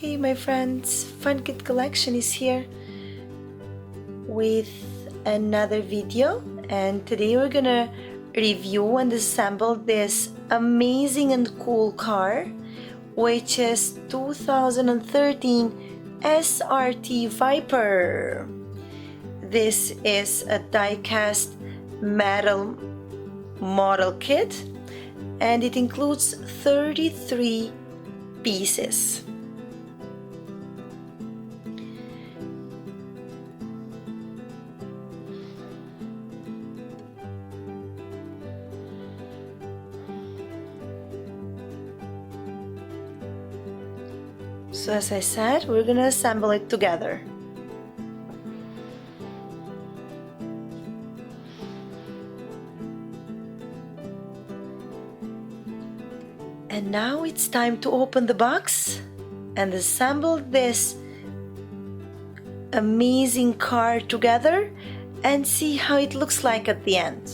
Hey my friends, Fun Kit Collection is here with another video, and today we're gonna review and assemble this amazing and cool car, which is 2013 SRT Viper. This is a die-cast metal model kit and it includes 33 pieces. So as I said, we're gonna assemble it together. And now it's time to open the box and assemble this amazing car together and see how it looks like at the end.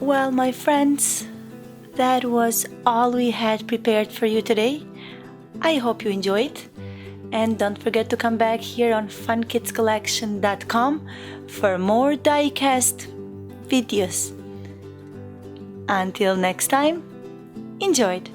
Well, my friends, that was all we had prepared for you today. I hope you enjoyed, and don't forget to come back here on funkitscollection.com for more die-cast videos. Until next time, enjoy it!